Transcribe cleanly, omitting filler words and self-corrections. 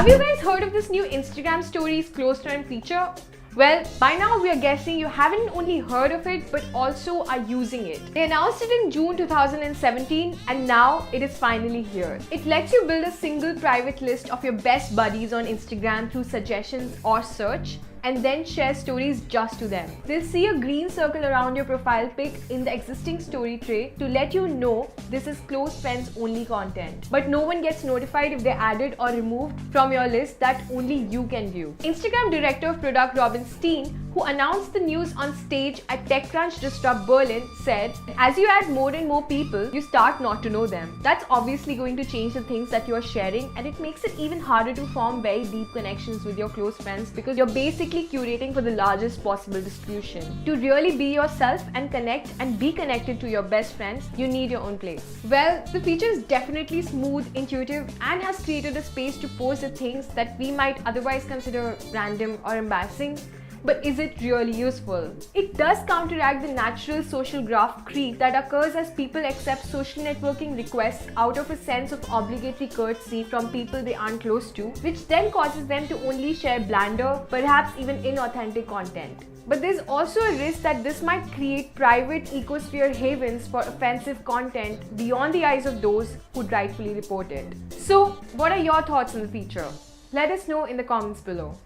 Have you guys heard of this new Instagram Stories close friend feature? Well, by now we are guessing you haven't only heard of it but also are using it. They announced it in June 2017 and now it is finally here. It lets you build a single private list of your best buddies on Instagram through suggestions or search, and then share stories just to them. They'll see a green circle around your profile pic in the existing story tray to let you know this is close friends only content. But no one gets notified if they're added or removed from your list that only you can view. Instagram Director of Product Robin Steen, who announced the news on stage at TechCrunch Disrupt Berlin, said, as you add more and more people, you start not to know them. That's obviously going to change the things that you are sharing, and it makes it even harder to form very deep connections with your close friends because you're basically curating for the largest possible distribution. To really be yourself and connect and be connected to your best friends, you need your own place. Well, the feature is definitely smooth, intuitive, and has created a space to post the things that we might otherwise consider random or embarrassing. But is it really useful? It does counteract the natural social graph creep that occurs as people accept social networking requests out of a sense of obligatory courtesy from people they aren't close to, which then causes them to only share blander, perhaps even inauthentic content. But there's also a risk that this might create private ecosphere havens for offensive content beyond the eyes of those who'd rightfully report it. So, what are your thoughts on the feature? Let us know in the comments below.